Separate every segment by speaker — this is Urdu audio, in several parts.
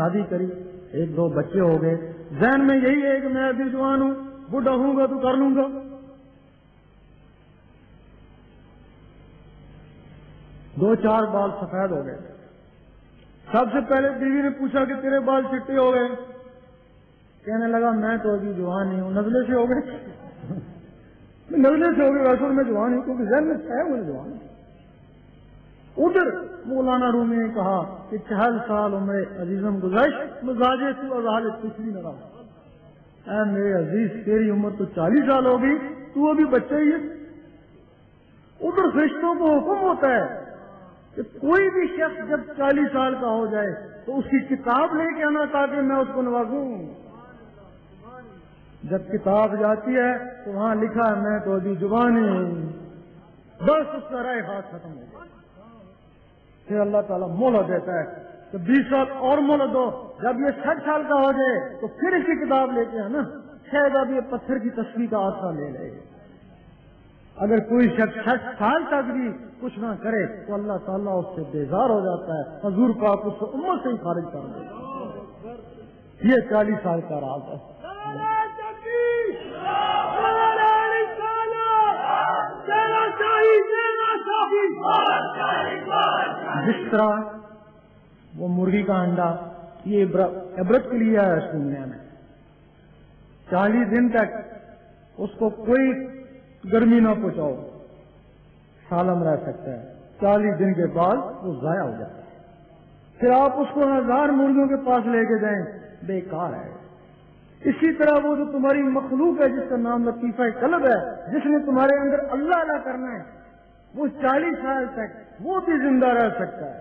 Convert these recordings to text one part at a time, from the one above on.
Speaker 1: شادی کری، ایک دو بچے ہو گئے، ذہن میں یہی ہے کہ میں ابھی جوان ہوں، بوڑھا ہوں گا تو کر لوں گا۔ 2-4 بال سفید ہو گئے۔ سب سے پہلے بیوی نے پوچھا کہ تیرے بال چٹے ہو گئے؟ کہنے لگا میں تو ابھی جوان نہیں ہوں، نزلے سے ہو گئے۔ نزلے سے ہو گئے، ویسے میں جوان ہوں کیونکہ ذہن میں ہے وہ جوان۔ ادھر مولانا رومی نے کہا کہ 40 سال عمر عزیزم گزشت، مزاجے تو ازال کچھ بھی نہ رہا۔ اے میرے عزیز تیری عمر تو 40 سال ہوگی، تو ابھی بچہ ہی ہے۔ ادھر فرشتوں کو حکم ہوتا ہے کہ کوئی بھی شخص جب 40 سال کا ہو جائے تو اس کی کتاب لے کے آنا تاکہ میں اس کو نوازوں۔ جب کتاب جاتی ہے تو وہاں لکھا ہے میں تو ابھی جوان ہوں، بس اس کا رائے ہاتھ ختم ہو گیا۔ پھر اللہ تعالیٰ مہلت دیتا ہے کہ 20 سال اور مہلت دو، جب یہ 60 سال کا ہو جائے تو پھر اس کی کتاب لے کے آنا، شاید اب یہ پتھر کی تصویر کا آسرا لے لے۔ اگر کوئی شخص 60 سال تک بھی کچھ نہ کرے تو اللہ تعالیٰ اس سے بیزار ہو جاتا ہے، حضور پاک اس کو امت سے ہی خارج کر دیتا ہے۔ یہ 40 سال کا راز ہے۔ جس طرح وہ مرغی کا انڈا یہ عبرت کے لیے ہے اس دنیا میں، 40 دن تک اس کو کوئی گرمی نہ پہنچاؤ، سالم رہ سکتا ہے، 40 دن کے بعد وہ ضائع ہو جاتا ہے۔ پھر آپ اس کو 1000 مرغیوں کے پاس لے کے جائیں، بیکار ہے۔ اسی طرح وہ جو تمہاری مخلوق ہے جس کا نام لطیفہ قلب ہے، جس نے تمہارے اندر اللہ اللہ کرنا ہے، وہ 40 سال تک وہ بھی زندہ رہ سکتا ہے۔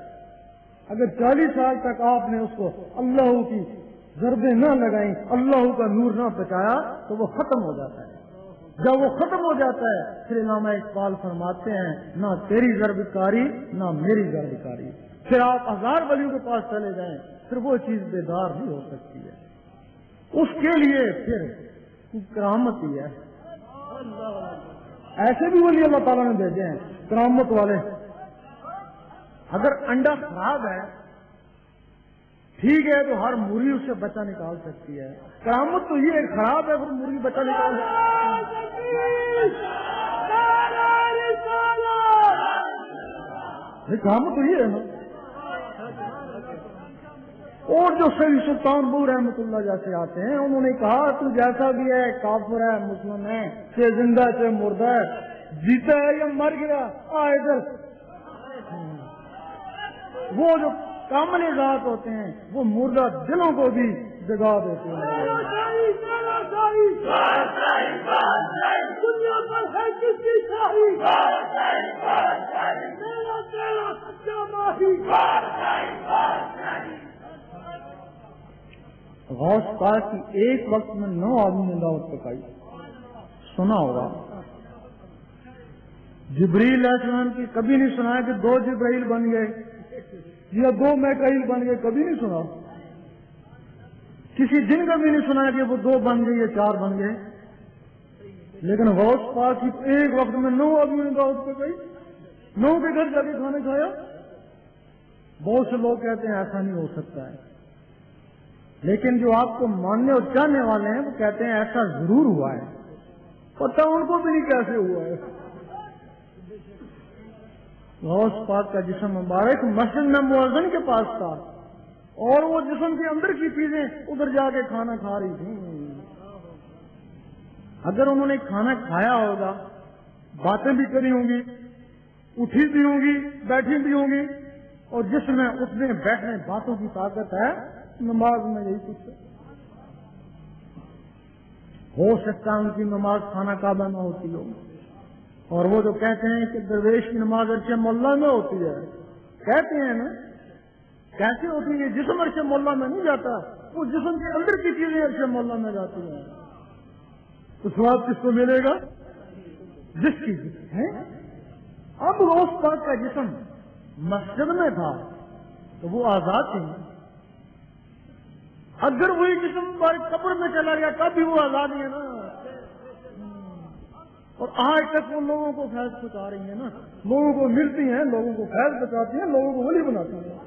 Speaker 1: اگر 40 سال تک آپ نے اس کو اللہ کی ضربیں نہ لگائیں، اللہ کا نور نہ بچایا تو وہ ختم ہو جاتا ہے۔ جب وہ ختم ہو جاتا ہے پھر علامہ اقبال فرماتے ہیں نہ تیری ضرب کاری نہ میری ضرب کاری۔ پھر آپ 1000 ولیوں کے پاس چلے جائیں پھر وہ چیز بیدار نہیں ہو سکتی ہے۔ اس کے لیے پھر کرامت ہی ہے۔ ایسے بھی ولی اللہ تعالیٰ نے بھیجے ہیں کرامت والے۔ اگر انڈا خراب ہے ٹھیک ہے تو ہر مرغی اس سے بچہ نکال سکتی ہے، کرامت تو یہ خراب ہے پھر مرغی بچہ نکال کرامت تو یہ ہے نا۔ اور جو سید سلطان بو رحمۃ اللہ جیسے آتے ہیں انہوں نے کہا تو جیسا بھی ہے کافر ہے مسلم ہے، چاہے زندہ ہے چاہے مردہ ہے، جیتا ہے یا مر گیا، ادھر وہ جو کامل ذات ہوتے ہیں وہ مردہ دلوں کو بھی جگا دیتے ہیں۔ غوث پاک کی ایک وقت میں 9 آدمی نے دعوت پکائی، سنا ہوگا۔ جبریل علیہ السلام کی کبھی نہیں سنا ہے کہ 2 جبرائیل بن گئے یا 2 میکائیل بن گئے، کبھی نہیں سنا۔ کسی دن کا بھی نہیں سنا ہے کہ وہ 2 بن گئے یا 4 بن گئے، لیکن غوث پاک کی ایک وقت میں 9 آدمی نے دعوت پکائی، 9 کے گھر جا کے کھانا کھایا۔ بہت سے لوگ کہتے ہیں ایسا نہیں ہو سکتا ہے، لیکن جو آپ کو ماننے اور چاہنے والے ہیں وہ کہتے ہیں ایسا ضرور ہوا ہے، پتہ ان کو بھی نہیں کیسے ہوا ہے۔ غوث پاک کا جسم مبارک مسجد میں مؤذن کے پاس تھا اور وہ جسم کے اندر کی چیزیں ادھر جا کے کھانا کھا رہی تھیں۔ اگر انہوں نے کھانا کھایا ہوگا، باتیں بھی کری ہوں گی، اٹھی بھی ہوں گی، بیٹھی بھی ہوں گی، اور جس میں اٹھنے بیٹھنے باتوں کی طاقت ہے، نماز میں یہی کچھ ہے۔ ہو سکتا ہے ان کی نماز خانہ کعبہ میں ہوتی ہو، اور وہ جو کہتے ہیں کہ درویش کی نماز عرش مولا میں ہوتی ہے، کہتے ہیں نا، کیسے ہوتی ہے؟ جسم عرش مولا میں نہیں جاتا، وہ جسم کے اندر کی چیزیں عرش مولا میں جاتی ہیں، تو ثواب کس کو ملے گا؟ جس کی ہے۔ اب غوث پاک کا جسم مسجد میں تھا تو وہ آزاد تھی، اگر وہی جسم قبر میں چلا گیا تب بھی وہ آزاد ہی ہے نا۔ اور آج تک وہ لوگوں کو فیض پہنچا رہی ہیں نا، لوگوں کو ملتی ہیں، لوگوں کو فیض بچاتی ہیں، لوگوں کو ولی بناتی ہیں۔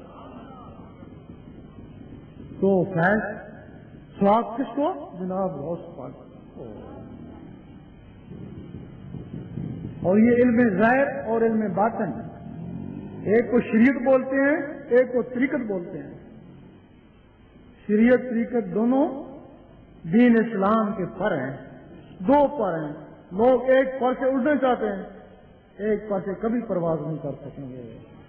Speaker 1: تو فیض سواب کس کو؟ جناب غوث پاک. اور یہ علم ظاہر اور علم باطن، ایک کو شریعت بولتے ہیں، ایک کو طریقت بولتے ہیں. شریعت طریقت دونوں دین اسلام کے پر ہیں، دو پر ہیں. لوگ ایک پر سے اڑنا چاہتے ہیں، ایک پر سے کبھی پرواز نہیں کر سکیں گے.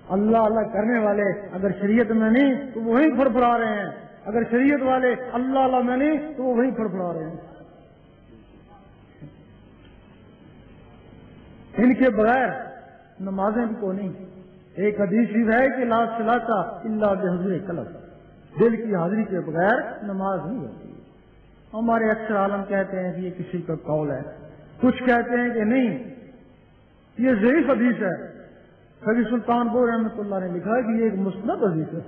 Speaker 1: اللہ اللہ کرنے والے اگر شریعت میں نہیں تو وہ وہیں پھڑپھڑا رہے ہیں، اگر شریعت والے اللہ اللہ میں نہیں تو وہ وہیں پھڑپھڑا رہے ہیں. ان کے بغیر نمازیں بھی کو نہیں. ایک حدیث ہے کہ لا صلاۃ الا بحضور قلب، دل کی حاضری کے بغیر نماز نہیں ہوتی. ہمارے اکثر عالم کہتے ہیں کہ یہ کسی کا قول ہے، کچھ کہتے ہیں کہ نہیں یہ ضعیف حدیث ہے. قاضی سلطان بور رحمۃ اللہ نے لکھا ہے کہ یہ ایک مستند حدیث ہے.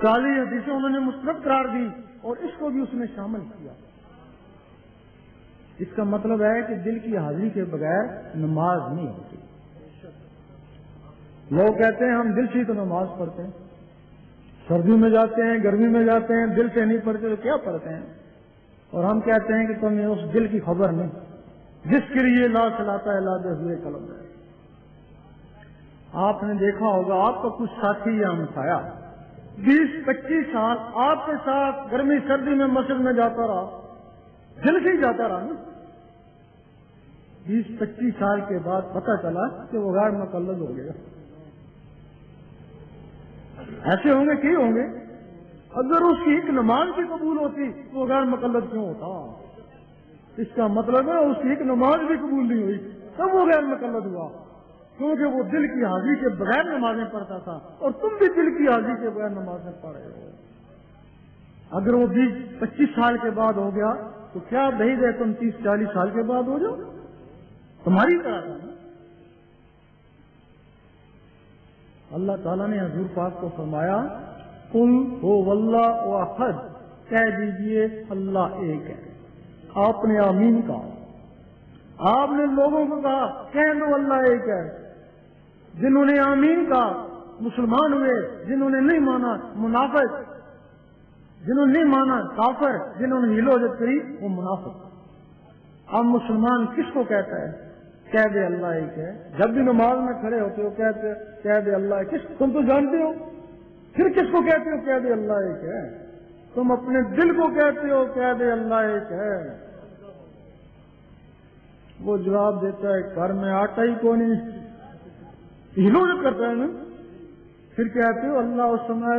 Speaker 1: 40 حدیثیں انہوں نے مستند قرار دی اور اس کو بھی اس نے شامل کیا. اس کا مطلب ہے کہ دل کی حاضری کے بغیر نماز نہیں ہوتی. لوگ کہتے ہیں ہم دل سے ہی تو نماز پڑھتے ہیں، سردی میں جاتے ہیں گرمی میں جاتے ہیں، دل سے نہیں پڑھتے تو کیا پڑھتے ہیں؟ اور ہم کہتے ہیں کہ تمہیں اس دل کی خبر نہیں جس کے لیے لا صلاۃ الا بحضور قلب ہے. آپ نے دیکھا ہوگا آپ کا کچھ ساتھی یا ہمسایا 20-25 سال آپ کے ساتھ گرمی سردی میں مسجد میں جاتا رہا، دل سے ہی جاتا رہا نا. 20-25 سال کے بعد پتہ چلا کہ وہ غیر مقلد ہو گیا. ایسے ہوں گے کہ ہوں گے؟ اگر اس کی ایک نماز بھی قبول ہوتی وہ غیر مقلد کیوں ہوتا؟ اس کا مطلب ہے اس کی ایک نماز بھی قبول نہیں ہوئی تب وہ غیر مقلد ہوا، کیونکہ وہ دل کی حاضری کے بغیر نمازیں پڑھتا تھا اور تم بھی دل کی حاضری کے بغیر نمازیں پڑھ رہے ہو. اگر وہ 20-25 سال کے بعد ہو گیا تو کیا بعید ہے تم 30-40 سال کے بعد ہو جاؤ؟ تمہاری طرح تھا نا. اللہ تعالیٰ نے حضور پاک کو فرمایا قل هو اللہ احد، کہہ دیجئے اللہ ایک ہے. آپ نے آمین کہا، آپ نے لوگوں کو کہا کہہ دو اللہ ایک ہے. جنہوں نے آمین کہا مسلمان ہوئے، جنہوں نے نہیں مانا منافق، جنہوں نے نہیں مانا کافر، جنہوں نے ہیلو جت کری وہ منافق. اب مسلمان کس کو کہتا ہے؟ کہہ دے اللہ ایک ہے. جب بھی نماز میں کھڑے ہوتے ہو کہہ دے اللہ ایک. تم تو جانتے ہو. پھر کس کو کہتے ہو کہہ دے اللہ ایک ہے؟ تم اپنے دل کو کہتے ہو کہہ دے اللہ ایک ہے. وہ جواب دیتا ہے گھر میں آٹا ہی کو نہیں، ہلو جب کرتا ہے نا. پھر کہتے ہو اللہ اس سمے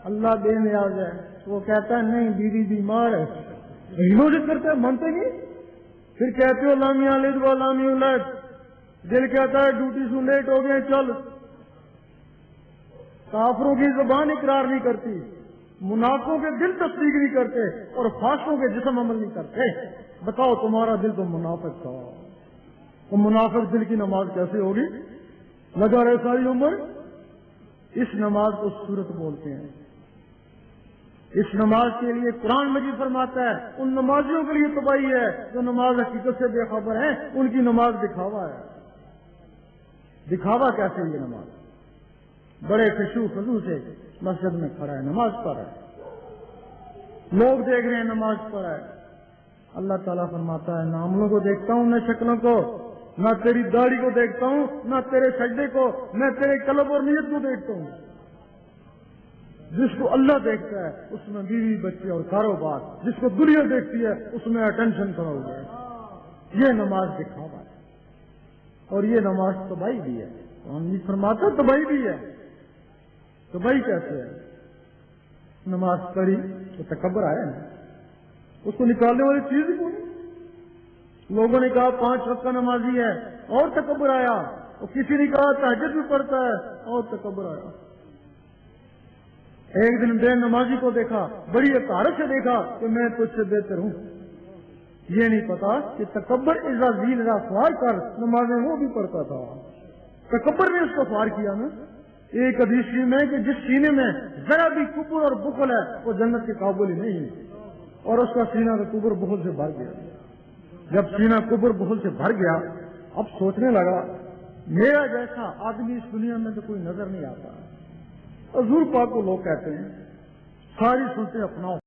Speaker 1: اللہ بے نیاز ہے، وہ کہتا ہے نہیں بیوی بیمار ہے، ہلو جب کرتا ہے، مانتے نہیں. پھر کہتے ہو لامی والد و لامی اولاد، دل کہتا ہے ڈیوٹی سے لیٹ ہو گئے چل. کافروں کی زبان اقرار نہیں کرتی، منافقوں کے دل تصدیق نہیں کرتے اور فاسقوں کے جسم عمل نہیں کرتے. بتاؤ تمہارا دل تو منافق تھا، تو منافق دل کی نماز کیسے ہوگی؟ لگا رہے ساری عمر. اس نماز کو صورت بولتے ہیں. اس نماز کے لیے قرآن مجید فرماتا ہے ان نمازیوں کے لیے تباہی ہے جو نماز حقیقت سے بے خبر ہیں، ان کی نماز دکھاوا ہے. دکھاوا کیسے؟ یہ نماز بڑے خشوع خضوع سے مسجد میں کھڑا ہے، نماز پڑھ رہا ہے، لوگ دیکھ رہے ہیں نماز پڑھ رہا ہے. اللہ تعالیٰ فرماتا ہے نہ عملوں کو دیکھتا ہوں نہ شکلوں کو، نہ تیری داڑھی کو دیکھتا ہوں نہ تیرے سجدے کو، نہ تیرے قلب اور نیت کو دیکھتا ہوں. جس کو اللہ دیکھتا ہے اس میں بیوی بچے اور کاروبار، جس کو دنیا دیکھتی ہے اس میں اٹینشن کھڑا ہو گیا. یہ نماز دکھاوا ہے اور یہ نماز تباہی بھی ہے. ہم یہ فرماتے تباہی بھی ہے. تباہی کیسے ہے؟ نماز پڑھی تو تکبر آیا نا، اس کو نکالنے والی چیز ہی کون؟ لوگوں نے کہا 5 وقت کا نمازی ہے اور تکبر آیا، اور کسی نے کہا تہجد بھی پڑھتا ہے اور تکبر آیا. ایک دن بے نمازی کو دیکھا، بڑی اطہارت سے دیکھا کہ میں تجھ سے بہتر ہوں. یہ نہیں پتا کہ تکبر اذا ذیل اذا سوار کر نمازیں وہ بھی پڑھتا تھا. تکبر نے اس کو سوار کیا نا. ایک حدیث میں کہ جس سینے میں ذرا بھی کبر اور بخل ہے وہ جنت کے قابل ہی نہیں ہے. اور اس کا سینہ تو کبر بخل سے بھر گیا. جب سینہ کبر بخل سے بھر گیا اب سوچنے لگا میرا جیسا آدمی اس دنیا میں تو کوئی نظر نہیں آتا. حضور پاک کو لوگ کہتے ہیں ساری صورتیں اپناؤ.